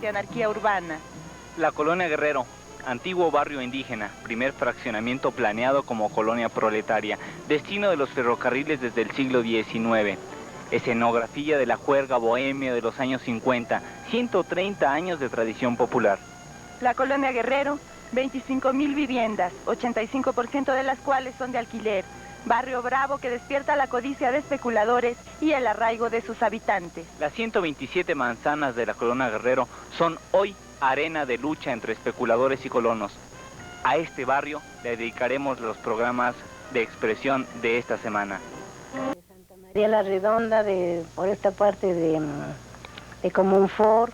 De anarquía urbana. La Colonia Guerrero, antiguo barrio indígena, primer fraccionamiento planeado como colonia proletaria, destino de los ferrocarriles desde el siglo XIX, escenografía de la juerga bohemia de los años 50, 130 años de tradición popular. La Colonia Guerrero, 25.000 viviendas, 85% de las cuales son de alquiler. Barrio bravo que despierta la codicia de especuladores y el arraigo de sus habitantes. Las 127 manzanas de la Colonia Guerrero son hoy arena de lucha entre especuladores y colonos. A este barrio le dedicaremos los programas de expresión de esta semana. Santa María la Redonda, por esta parte de Comunfort,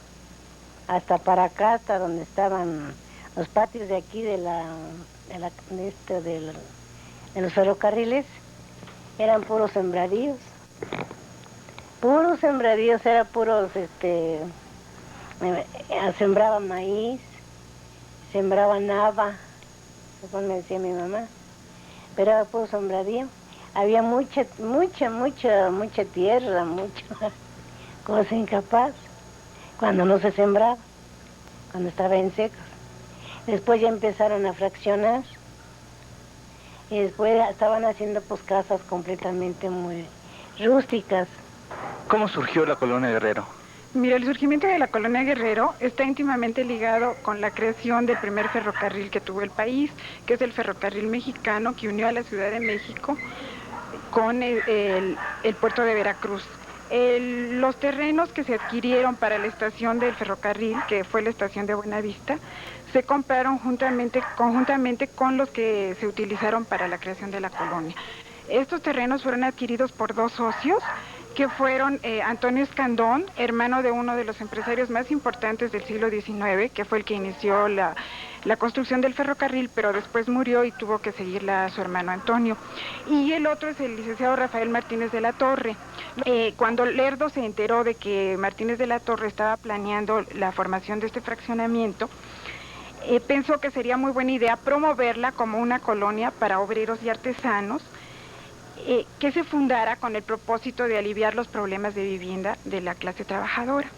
hasta para acá, hasta donde estaban los patios de aquí de los ferrocarriles, eran puros sembradíos. Puros sembradíos, era puros, sembraban maíz, sembraban haba, eso me decía mi mamá, pero era puro sembradío. Había mucha tierra, mucha cosa incapaz, cuando no se sembraba, cuando estaba en secos. Después ya empezaron a fraccionar, y después estaban haciendo pues casas completamente muy rústicas. ¿Cómo surgió la Colonia Guerrero? Mira, el surgimiento de la Colonia Guerrero está íntimamente ligado con la creación del primer ferrocarril que tuvo el país, que es el ferrocarril mexicano que unió a la Ciudad de México con el puerto de Veracruz. Los terrenos que se adquirieron para la estación del ferrocarril, que fue la estación de Buenavista, se compraron conjuntamente con los que se utilizaron para la creación de la colonia. Estos terrenos fueron adquiridos por dos socios, que fueron Antonio Escandón, hermano de uno de los empresarios más importantes del siglo XIX, que fue el que inició la construcción del ferrocarril, pero después murió y tuvo que seguirla a su hermano Antonio. Y el otro es el licenciado Rafael Martínez de la Torre. Cuando Lerdo se enteró de que Martínez de la Torre estaba planeando la formación de este fraccionamiento, pensó que sería muy buena idea promoverla como una colonia para obreros y artesanos, que se fundara con el propósito de aliviar los problemas de vivienda de la clase trabajadora.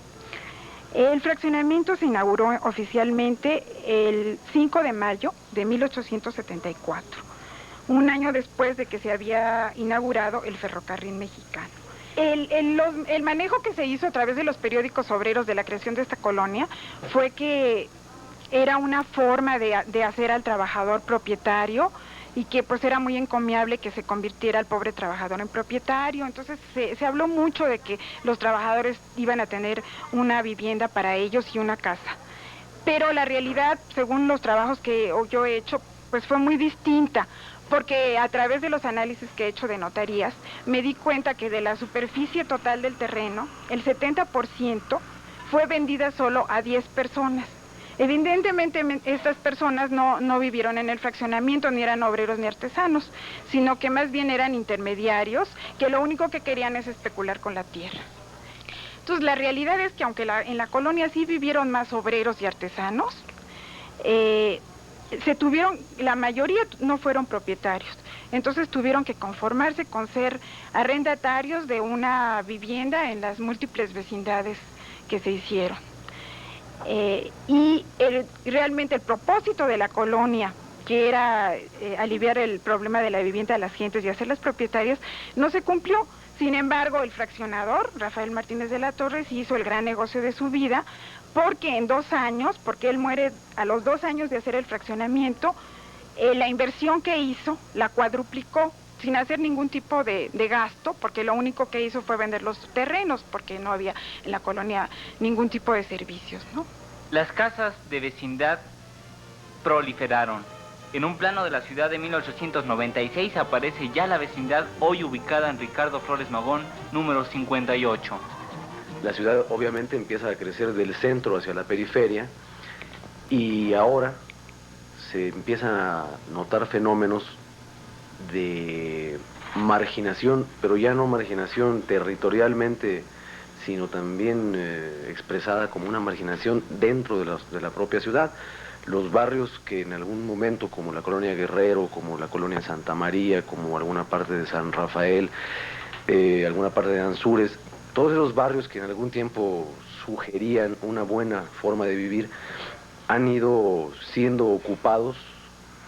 El fraccionamiento se inauguró oficialmente el 5 de mayo de 1874, un año después de que se había inaugurado el ferrocarril mexicano. El manejo que se hizo a través de los periódicos obreros de la creación de esta colonia fue que era una forma de hacer al trabajador propietario, y que pues era muy encomiable que se convirtiera al pobre trabajador en propietario. Entonces se habló mucho de que los trabajadores iban a tener una vivienda para ellos y una casa. Pero la realidad, según los trabajos que yo he hecho, pues fue muy distinta, porque a través de los análisis que he hecho de notarías, me di cuenta que de la superficie total del terreno, el 70% fue vendida solo a 10 personas. Evidentemente estas personas no vivieron en el fraccionamiento, ni eran obreros ni artesanos, sino que más bien eran intermediarios, que lo único que querían es especular con la tierra. Entonces la realidad es que aunque en la colonia sí vivieron más obreros y artesanos, la mayoría no fueron propietarios. Entonces tuvieron que conformarse con ser arrendatarios de una vivienda en las múltiples vecindades que se hicieron. Realmente el propósito de la colonia, que era aliviar el problema de la vivienda de las gentes y hacerlas propietarias, no se cumplió. Sin embargo, el fraccionador, Rafael Martínez de la Torre, sí hizo el gran negocio de su vida, porque en 2 años, porque él muere a los 2 años de hacer el fraccionamiento, la inversión que hizo la cuadruplicó, sin hacer ningún tipo de gasto, porque lo único que hizo fue vender los terrenos, porque no había en la colonia ningún tipo de servicios, ¿no? Las casas de vecindad proliferaron. En un plano de la ciudad de 1896 aparece ya la vecindad hoy ubicada en Ricardo Flores Magón, número 58. La ciudad obviamente empieza a crecer del centro hacia la periferia, Y ahora se empiezan a notar fenómenos de marginación, pero ya no marginación territorialmente, sino también expresada como una marginación dentro de la propia ciudad. Los barrios que en algún momento, como la colonia Guerrero, como la colonia Santa María, como alguna parte de San Rafael, alguna parte de Anzures, todos esos barrios que en algún tiempo sugerían una buena forma de vivir, han ido siendo ocupados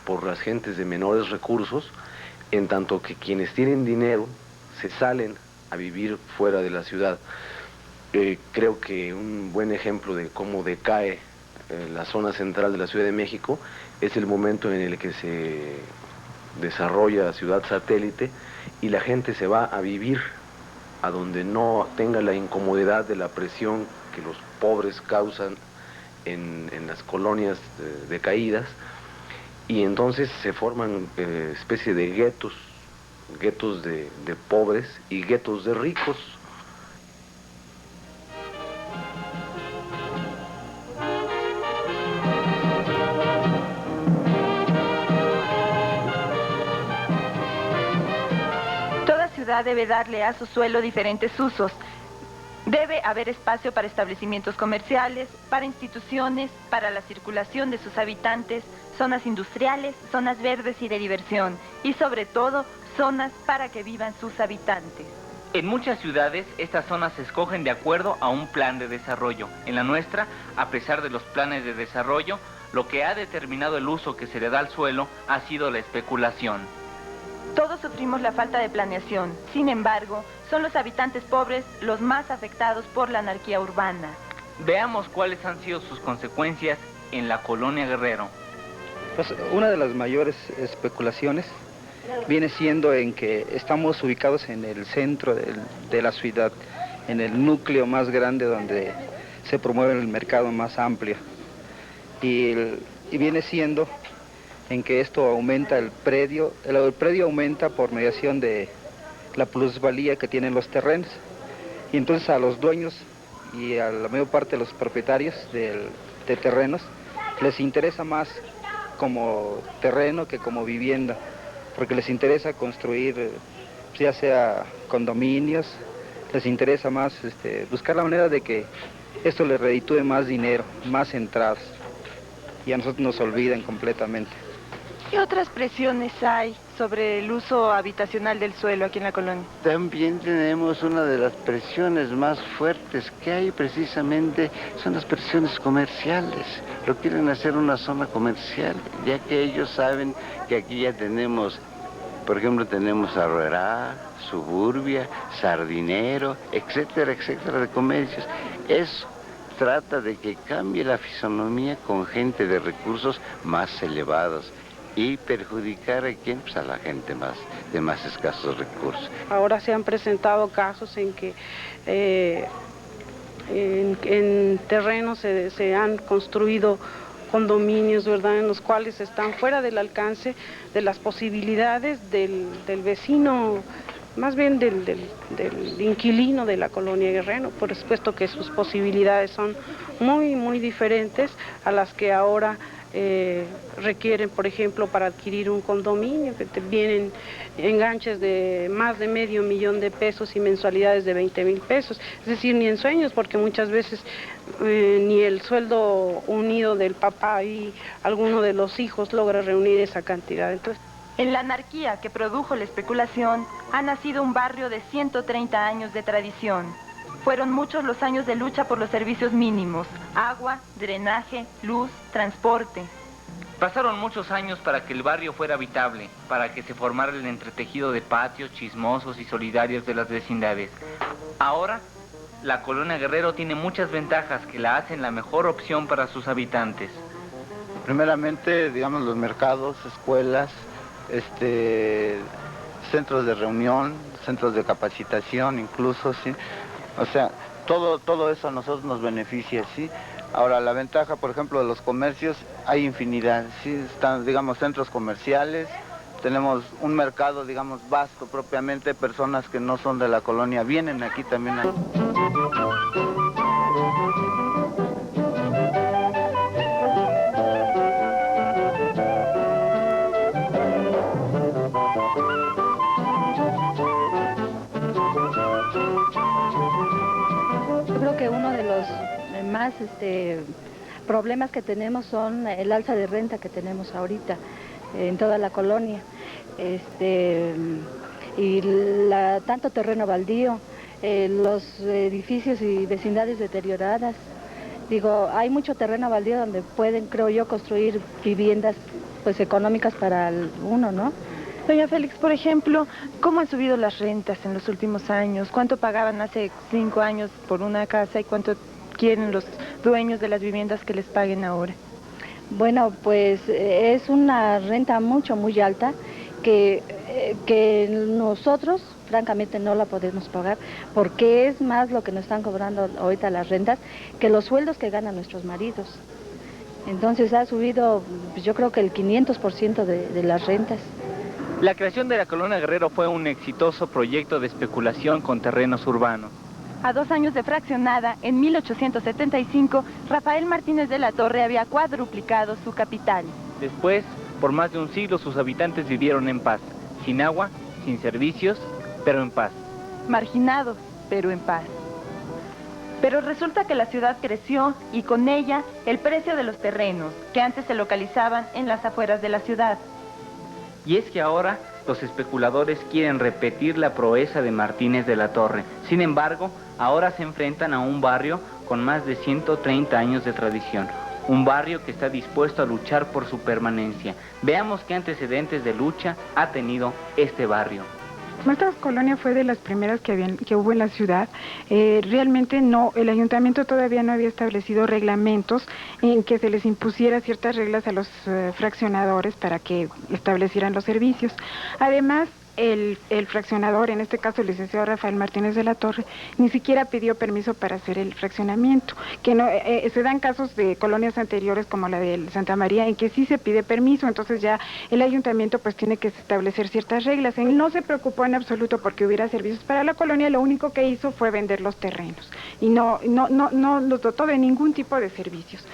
por las gentes de menores recursos, en tanto que quienes tienen dinero se salen a vivir fuera de la ciudad. Creo que un buen ejemplo de cómo decae la zona central de la Ciudad de México es el momento en el que se desarrolla Ciudad Satélite y la gente se va a vivir a donde no tenga la incomodidad de la presión que los pobres causan en las colonias decaídas, y entonces se forman especie de guetos de pobres y guetos de ricos. Toda ciudad debe darle a su suelo diferentes usos. Debe haber espacio para establecimientos comerciales, para instituciones, para la circulación de sus habitantes, zonas industriales, zonas verdes y de diversión, y sobre todo, zonas para que vivan sus habitantes. En muchas ciudades, estas zonas se escogen de acuerdo a un plan de desarrollo. En la nuestra, a pesar de los planes de desarrollo, lo que ha determinado el uso que se le da al suelo ha sido la especulación. Todos sufrimos la falta de planeación. Sin embargo, son los habitantes pobres los más afectados por la anarquía urbana. Veamos cuáles han sido sus consecuencias en la colonia Guerrero. Pues una de las mayores especulaciones viene siendo en que estamos ubicados en el centro de la ciudad, en el núcleo más grande donde se promueve el mercado más amplio. Y viene siendo en que esto aumenta el predio aumenta por mediación de la plusvalía que tienen los terrenos. Y entonces a los dueños y a la mayor parte de los propietarios de terrenos les interesa más como terreno que como vivienda, porque les interesa construir ya sea condominios, les interesa más buscar la manera de que esto les reditúe más dinero, más entradas, y a nosotros nos olvidan completamente. ¿Qué otras presiones hay sobre el uso habitacional del suelo aquí en la colonia? También tenemos una de las presiones más fuertes que hay precisamente, son las presiones comerciales. Lo quieren hacer una zona comercial, ya que ellos saben que aquí ya tenemos, por ejemplo, tenemos Arruerá, Suburbia, Sardinero, etcétera, etcétera, de comercios. Eso trata de que cambie la fisonomía con gente de recursos más elevados. ¿Y perjudicar a quién? Pues a la gente de más escasos recursos. Ahora se han presentado casos en que en terrenos se han construido condominios, ¿verdad?, en los cuales están fuera del alcance de las posibilidades del vecino, más bien del inquilino de la colonia Guerrero, por supuesto que sus posibilidades son muy, muy diferentes a las que ahora requieren, por ejemplo, para adquirir un condominio, que te vienen enganches de más de $500,000 de pesos y mensualidades de 20,000 pesos. Es decir, ni en sueños, porque muchas veces ni el sueldo unido del papá y alguno de los hijos logra reunir esa cantidad. Entonces, en la anarquía que produjo la especulación, ha nacido un barrio de 130 años de tradición. Fueron muchos los años de lucha por los servicios mínimos: agua, drenaje, luz, transporte. Pasaron muchos años para que el barrio fuera habitable, para que se formara el entretejido de patios chismosos y solidarios de las vecindades. Ahora, la colonia Guerrero tiene muchas ventajas que la hacen la mejor opción para sus habitantes. Primeramente, digamos, los mercados, escuelas, centros de reunión, centros de capacitación incluso, ¿sí? O sea, todo eso a nosotros nos beneficia, ¿sí? Ahora, la ventaja, por ejemplo, de los comercios, hay infinidad, ¿sí? Están, digamos, centros comerciales, tenemos un mercado, digamos, vasto propiamente, personas que no son de la colonia vienen aquí también. problemas que tenemos son el alza de renta que tenemos ahorita en toda la colonia. Y tanto terreno baldío, los edificios y vecindades deterioradas. Digo, hay mucho terreno baldío donde pueden, creo yo, construir viviendas pues económicas para uno, ¿no? Doña Félix, por ejemplo, ¿cómo han subido las rentas en los últimos años? ¿Cuánto pagaban hace 5 años por una casa y cuánto quieren los dueños de las viviendas que les paguen ahora? Bueno, pues es una renta muy alta que nosotros francamente no la podemos pagar porque es más lo que nos están cobrando ahorita las rentas que los sueldos que ganan nuestros maridos. Entonces ha subido, pues, yo creo que el 500% de las rentas. La creación de la Colonia Guerrero fue un exitoso proyecto de especulación con terrenos urbanos. A 2 años de fraccionada, en 1875, Rafael Martínez de la Torre había cuadruplicado su capital. Después, por más de un siglo, sus habitantes vivieron en paz, sin agua, sin servicios, pero en paz. Marginados, pero en paz. Pero resulta que la ciudad creció y con ella el precio de los terrenos, que antes se localizaban en las afueras de la ciudad. Y es que ahora los especuladores quieren repetir la proeza de Martínez de la Torre. Sin embargo, ahora se enfrentan a un barrio con más de 130 años de tradición. Un barrio que está dispuesto a luchar por su permanencia. Veamos qué antecedentes de lucha ha tenido este barrio. Esta colonia fue de las primeras que hubo en la ciudad. Realmente el ayuntamiento todavía no había establecido reglamentos en que se les impusiera ciertas reglas a los fraccionadores para que establecieran los servicios. Además, el fraccionador, en este caso el licenciado Rafael Martínez de la Torre, ni siquiera pidió permiso para hacer el fraccionamiento, que no se dan casos de colonias anteriores como la de Santa María en que sí se pide permiso, entonces ya el ayuntamiento pues tiene que establecer ciertas reglas. Él no se preocupó en absoluto porque hubiera servicios para la colonia, lo único que hizo fue vender los terrenos y no los dotó de ningún tipo de servicios.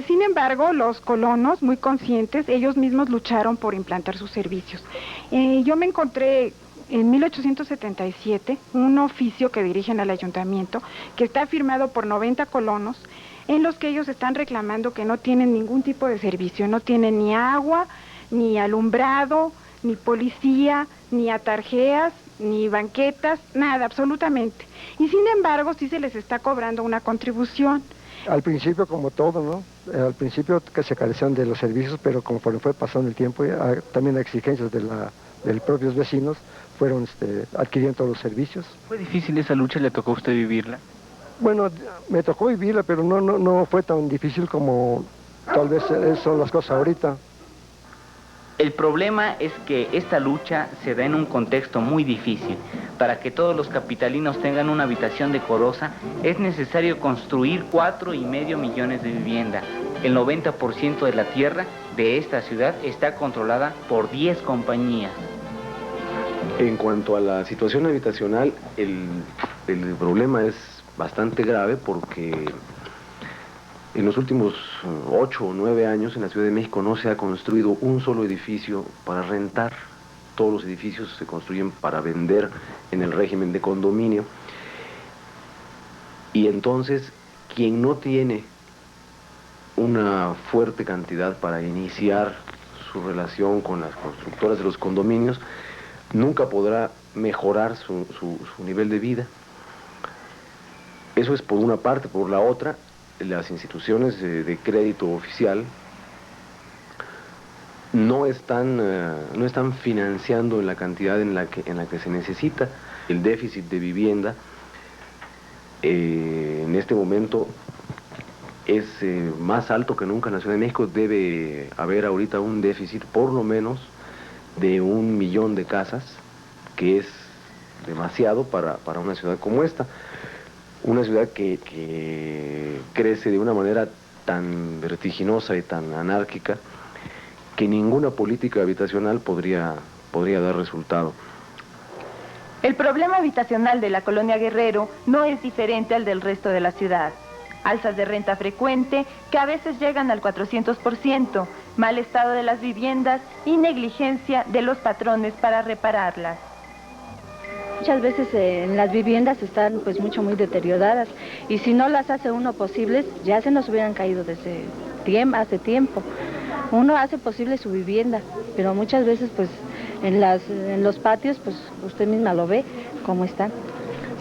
Sin embargo, los colonos, muy conscientes, ellos mismos lucharon por implantar sus servicios. Yo me encontré en 1877 un oficio que dirigen al ayuntamiento, que está firmado por 90 colonos, en los que ellos están reclamando que no tienen ningún tipo de servicio, no tienen ni agua, ni alumbrado, ni policía, ni atarjeas, ni banquetas, nada, absolutamente. Y sin embargo, sí se les está cobrando una contribución. Al principio, como todo, ¿no? Al principio que se carecían de los servicios, pero conforme fue pasando el tiempo, también las exigencias de los propios vecinos fueron adquiriendo todos los servicios. ¿Fue difícil esa lucha? ¿Le tocó a usted vivirla? Bueno, me tocó vivirla, pero no fue tan difícil como tal vez son las cosas ahorita. El problema es que esta lucha se da en un contexto muy difícil. Para que todos los capitalinos tengan una habitación decorosa, es necesario construir 4,5 millones de viviendas. El 90% de la tierra de esta ciudad está controlada por 10 compañías. En cuanto a la situación habitacional, el problema es bastante grave porque en los últimos 8 o 9 años en la Ciudad de México no se ha construido un solo edificio para rentar. Todos los edificios se construyen para vender en el régimen de condominio. Y entonces, quien no tiene una fuerte cantidad para iniciar su relación con las constructoras de los condominios, nunca podrá mejorar su nivel de vida. Eso es por una parte. Por la otra, las instituciones de crédito oficial no están financiando en la cantidad en la que se necesita. El déficit de vivienda en este momento es más alto que nunca en la Ciudad de México. Debe haber ahorita un déficit por lo menos de 1 millón de casas, que es demasiado para una ciudad como esta. Una ciudad que crece de una manera tan vertiginosa y tan anárquica que ninguna política habitacional podría dar resultado. El problema habitacional de la colonia Guerrero no es diferente al del resto de la ciudad. Alzas de renta frecuente que a veces llegan al 400%, mal estado de las viviendas y negligencia de los patrones para repararlas. Muchas veces en las viviendas están pues muy deterioradas y si no las hace uno posibles, ya se nos hubieran caído desde hace tiempo. Uno hace posible su vivienda, pero muchas veces pues en los patios, pues usted misma lo ve cómo están.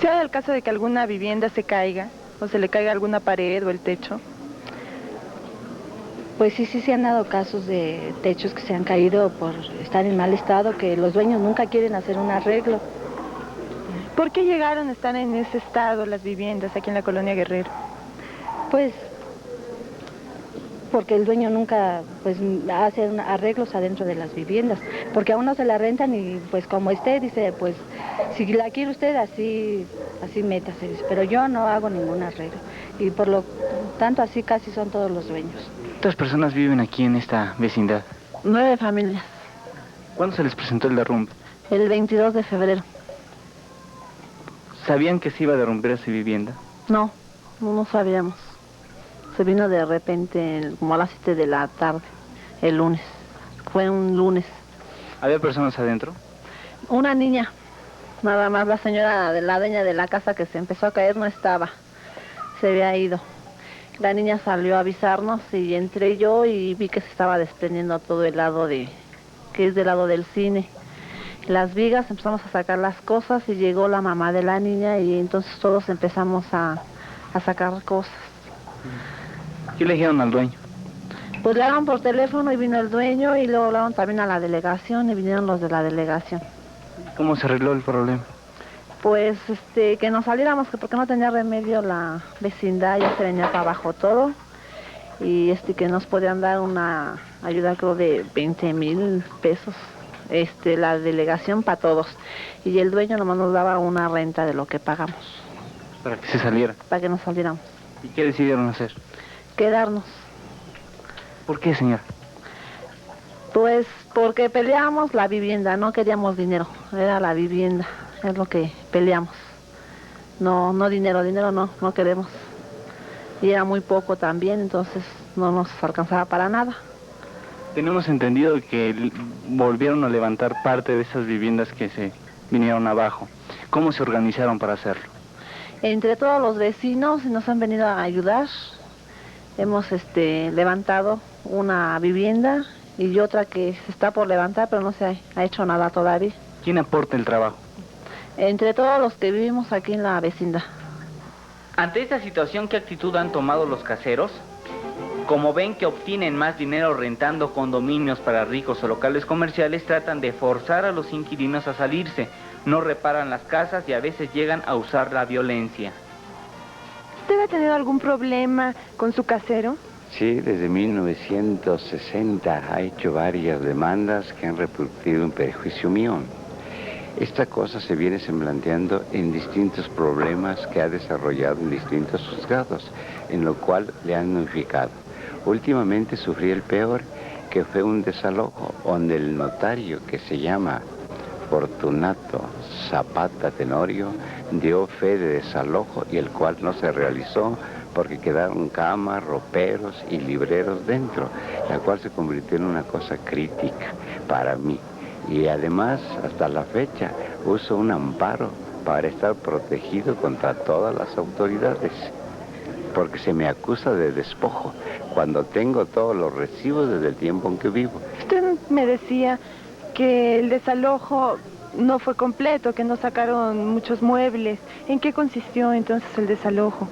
¿Se ha dado el caso de que alguna vivienda se caiga o se le caiga alguna pared o el techo? Pues sí se han dado casos de techos que se han caído por estar en mal estado, que los dueños nunca quieren hacer un arreglo. ¿Por qué llegaron a estar en ese estado las viviendas aquí en la Colonia Guerrero? Pues porque el dueño nunca pues hace arreglos adentro de las viviendas, porque a uno se la rentan y pues como esté, dice, pues si la quiere usted así métase, pero yo no hago ningún arreglo y por lo tanto así casi son todos los dueños. ¿Cuántas personas viven aquí en esta vecindad? 9 familias. ¿Cuándo se les presentó el derrumbe? El 22 de febrero. ¿Sabían que se iba a derrumbar su vivienda? No sabíamos. Se vino de repente, como a las 7 de la tarde, el lunes. Fue un lunes. ¿Había personas adentro? Una niña, nada más. La señora de la dueña de la casa que se empezó a caer no estaba. Se había ido. La niña salió a avisarnos y entré yo y vi que se estaba desprendiendo todo el lado que es del lado del cine. Las vigas, empezamos a sacar las cosas y llegó la mamá de la niña y entonces todos empezamos a sacar cosas. ¿Qué le dijeron al dueño? Pues le hablaron por teléfono y vino el dueño y luego hablaron también a la delegación y vinieron los de la delegación. ¿Cómo se arregló el problema? Pues que nos saliéramos, que porque no tenía remedio la vecindad, ya se venía para abajo todo y que nos podían dar una ayuda creo de 20,000 pesos. La delegación para todos y el dueño nomás nos daba una renta de lo que pagamos. ¿Para que se saliera? Para que nos saliéramos. ¿Y qué decidieron hacer? Quedarnos. ¿Por qué, señora? Pues porque peleábamos la vivienda, no queríamos dinero, era la vivienda, es lo que peleamos. No dinero no queremos. Y era muy poco también, entonces no nos alcanzaba para nada. Tenemos entendido que volvieron a levantar parte de esas viviendas que se vinieron abajo. ¿Cómo se organizaron para hacerlo? Entre todos los vecinos nos han venido a ayudar. Hemos levantado una vivienda y otra que se está por levantar, pero no se ha hecho nada todavía. ¿Quién aporta el trabajo? Entre todos los que vivimos aquí en la vecindad. Ante esta situación, ¿qué actitud han tomado los caseros? Como ven que obtienen más dinero rentando condominios para ricos o locales comerciales, tratan de forzar a los inquilinos a salirse. No reparan las casas y a veces llegan a usar la violencia. ¿Usted ha tenido algún problema con su casero? Sí, desde 1960 ha hecho varias demandas que han repercutido en perjuicio mío. Esta cosa se viene semblanteando en distintos problemas que ha desarrollado en distintos juzgados, en lo cual le han notificado. Últimamente sufrí el peor, que fue un desalojo, donde el notario, que se llama Fortunato Zapata Tenorio, dio fe de desalojo y el cual no se realizó porque quedaron camas, roperos y libreros dentro, la cual se convirtió en una cosa crítica para mí. Y además, hasta la fecha, uso un amparo para estar protegido contra todas las autoridades, porque se me acusa de despojo, cuando tengo todos los recibos desde el tiempo en que vivo. Usted me decía que el desalojo no fue completo, que no sacaron muchos muebles. ¿En qué consistió entonces el desalojo?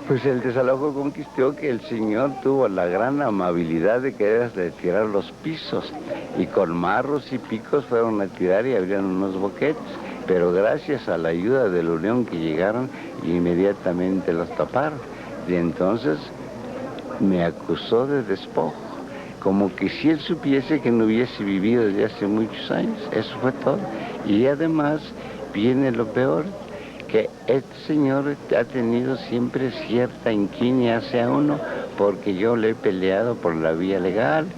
Pues el desalojo consistió que el señor tuvo la gran amabilidad de querer retirar los pisos y con marros y picos fueron a tirar y abrieron unos boquetes, pero gracias a la ayuda de la Unión que llegaron inmediatamente los taparon y entonces me acusó de despojo, como que si él supiese que no hubiese vivido desde hace muchos años. Eso fue todo. Y además viene lo peor, que este señor ha tenido siempre cierta inquinia hacia uno, porque yo le he peleado por la vía legal.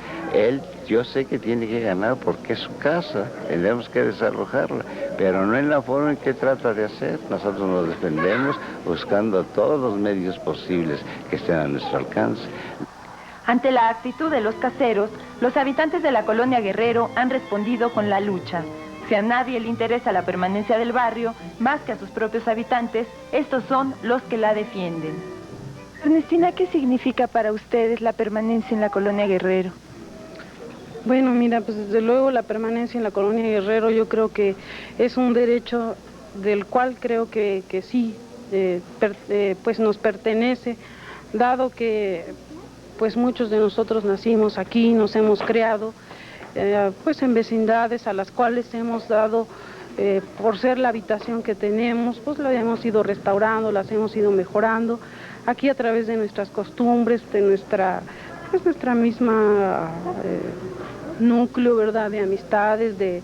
Yo sé que tiene que ganar porque es su casa, tenemos que desalojarla, pero no en la forma en que trata de hacer. Nosotros nos defendemos buscando todos los medios posibles que estén a nuestro alcance. Ante la actitud de los caseros, los habitantes de la Colonia Guerrero han respondido con la lucha. Si a nadie le interesa la permanencia del barrio, más que a sus propios habitantes, estos son los que la defienden. Ernestina, ¿qué significa para ustedes la permanencia en la colonia Guerrero? Bueno, mira, pues desde luego la permanencia en la colonia Guerrero yo creo que es un derecho del cual creo que sí, pues nos pertenece, dado que pues muchos de nosotros nacimos aquí, nos hemos creado pues en vecindades a las cuales hemos dado, por ser la habitación que tenemos, pues la hemos ido restaurando, las hemos ido mejorando, aquí a través de nuestras costumbres, de nuestra misma núcleo, ¿verdad?, de amistades, de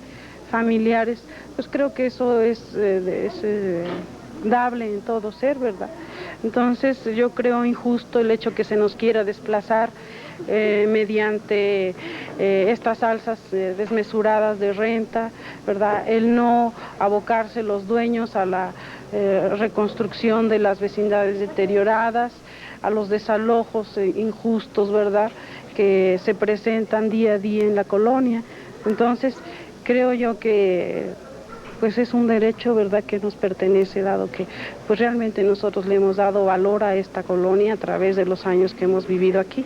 familiares, pues creo que eso es dable en todo ser, ¿verdad? Entonces yo creo injusto el hecho que se nos quiera desplazar mediante estas alzas desmesuradas de renta, ¿verdad? El no abocarse los dueños a la reconstrucción de las vecindades deterioradas, a los desalojos injustos, ¿verdad?, que se presentan día a día en la colonia. Entonces creo yo que pues es un derecho, ¿verdad?, que nos pertenece, dado que pues realmente nosotros le hemos dado valor a esta colonia a través de los años que hemos vivido aquí.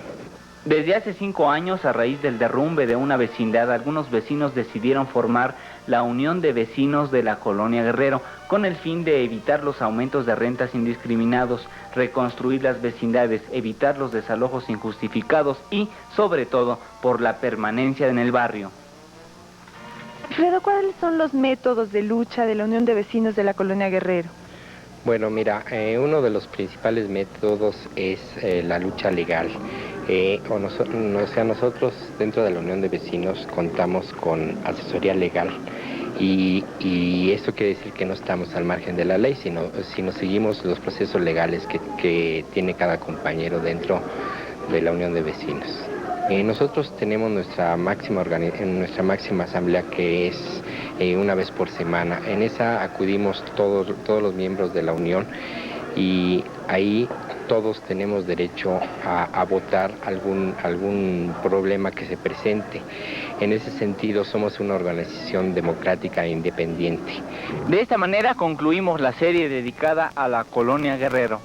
Desde hace 5 años, a raíz del derrumbe de una vecindad, algunos vecinos decidieron formar la Unión de Vecinos de la Colonia Guerrero, con el fin de evitar los aumentos de rentas indiscriminados, reconstruir las vecindades, evitar los desalojos injustificados y, sobre todo, por la permanencia en el barrio. Alfredo, ¿cuáles son los métodos de lucha de la Unión de Vecinos de la Colonia Guerrero? Bueno, mira, uno de los principales métodos es la lucha legal. Nosotros dentro de la Unión de Vecinos contamos con asesoría legal y eso quiere decir que no estamos al margen de la ley, sino seguimos los procesos legales que tiene cada compañero dentro de la Unión de Vecinos. Nosotros tenemos nuestra máxima asamblea, que es una vez por semana. En esa acudimos todos los miembros de la Unión y ahí todos tenemos derecho a votar algún problema que se presente. En ese sentido somos una organización democrática e independiente. De esta manera concluimos la serie dedicada a la Colonia Guerrero.